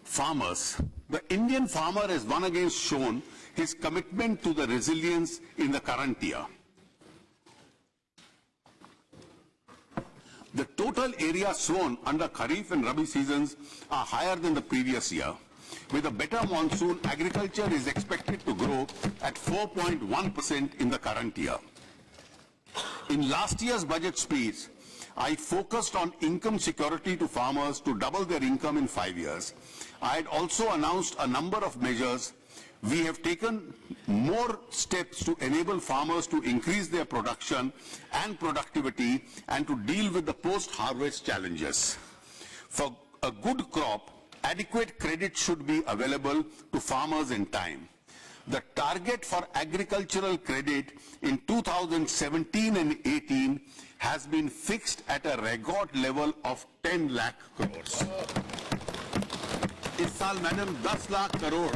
farmers, the Indian farmer has once again shown his commitment to the resilience in the current year. The total area sown under Kharif and Rabi seasons are higher than the previous year. With a better monsoon, agriculture is expected to grow at 4.1% in the current year. In last year's budget speech, I focused on income security to farmers to double their income in 5 years. I had also announced a number of measures. We have taken more steps to enable farmers to increase their production and productivity and to deal with the post-harvest challenges. For a good crop, adequate credit should be available to farmers in time. The target for agricultural credit in 2017 and 18 has been fixed at a record level of 10 lakh crores. इस साल madam 10 lakh crore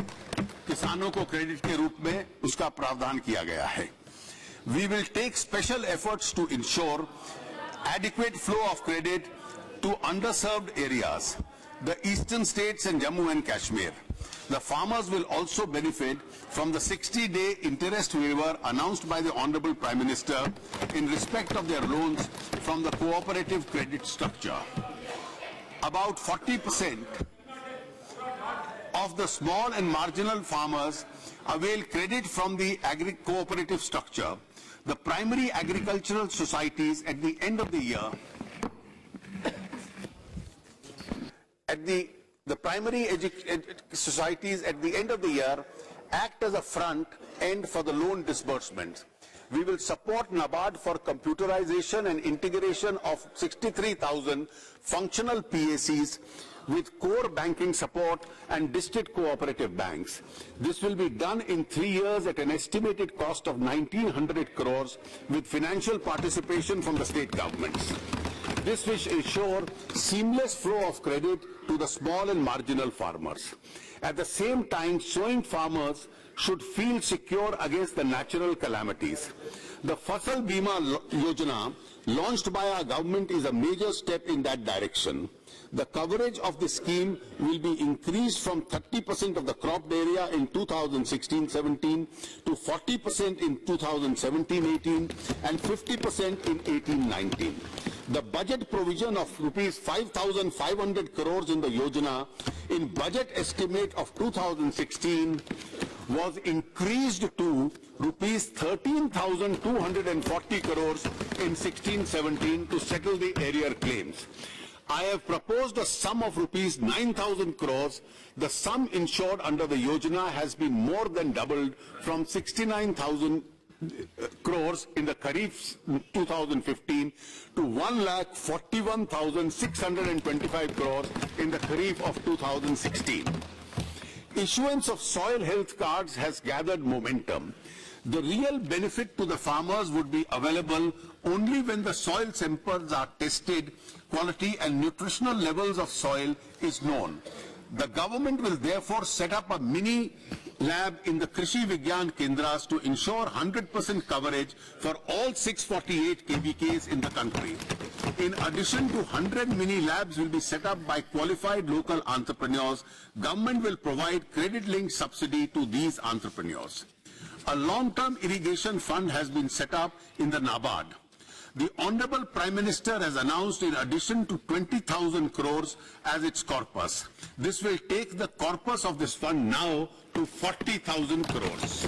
किसानों को credit के रूप में उसका प्रावधान किया गया है. We will take special efforts to ensure adequate flow of credit to underserved areas, the eastern states and Jammu and Kashmir. The farmers will also benefit from the 60-day interest waiver announced by the Honorable Prime Minister in respect of their loans from the cooperative credit structure. About 40% of the small and marginal farmers avail credit from the cooperative structure. The primary agricultural societies at the end of the year, the primary societies at the end of the year act as a front end for the loan disbursements. We will support NABARD for computerization and integration of 63,000 functional PACs with core banking support and district cooperative banks. This will be done in 3 years at an estimated cost of 1,900 crores with financial participation from the state governments. This will ensure seamless flow of credit to the small and marginal farmers. At the same time, sowing farmers should feel secure against the natural calamities. The Fasal Bima Yojana launched by our government is a major step in that direction. The coverage of the scheme will be increased from 30% of the cropped area in 2016-17 to 40% in 2017-18 and 50% in 18-19. The budget provision of rupees 5,500 crores in the Yojana in budget estimate of 2016 was increased to rupees 13,240 crores in 16-17 to settle the arrear claims. I have proposed a sum of rupees 9,000 crores. The sum insured under the Yojana has been more than doubled from 69,000 crores in the Kharif 2015 to 1,41,625 crores in the Kharif of 2016. Issuance of soil health cards has gathered momentum. The real benefit to the farmers would be available only when the soil samples are tested, quality and nutritional levels of soil is known. The government will therefore set up a mini lab in the Krishi Vigyan Kendras to ensure 100% coverage for all 648 KVKs in the country. In addition to 100 mini labs will be set up by qualified local entrepreneurs, government will provide credit-linked subsidy to these entrepreneurs. A long-term irrigation fund has been set up in the NABARD. The Honorable Prime Minister has announced in addition to 20,000 crores as its corpus. This will take the corpus of this fund now to 40,000 crores.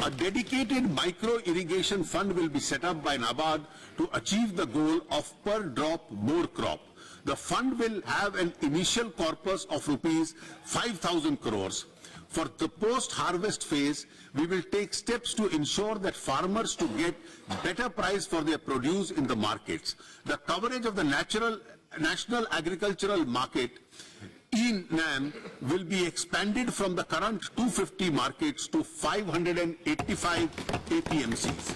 A dedicated micro-irrigation fund will be set up by NABARD to achieve the goal of per drop more crop. The fund will have an initial corpus of rupees 5,000 crores. For the post-harvest phase, we will take steps to ensure that farmers to get better price for their produce in the markets. The coverage of the National Agricultural Market, (NAM), will be expanded from the current 250 markets to 585 APMCs.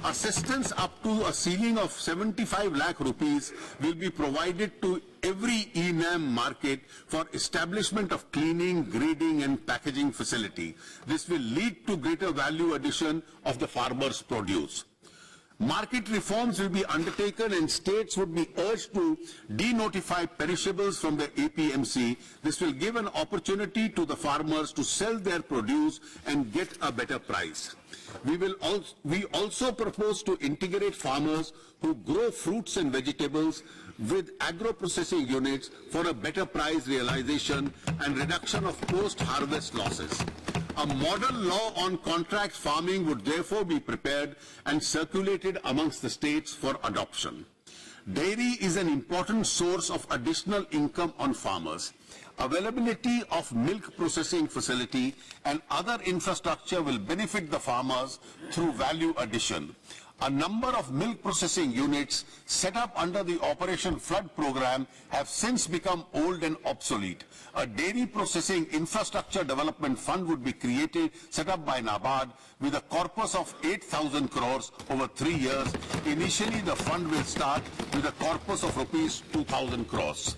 Assistance up to a ceiling of 75 lakh rupees will be provided to every NAM market for establishment of cleaning, grading and packaging facility. This will lead to greater value addition of the farmer's produce. Market reforms will be undertaken and states would be urged to denotify perishables from the APMC. This will give an opportunity to the farmers to sell their produce and get a better price. We also propose to integrate farmers who grow fruits and vegetables with agro-processing units for a better price realization and reduction of post-harvest losses. A model law on contract farming would therefore be prepared and circulated amongst the states for adoption. Dairy is an important source of additional income on farmers. Availability of milk processing facility and other infrastructure will benefit the farmers through value addition. A number of milk processing units set up under the Operation Flood program have since become old and obsolete. A dairy processing infrastructure development fund would be created, set up by NABARD with a corpus of 8,000 crores over 3 years. Initially, the fund will start with a corpus of rupees 2,000 crores.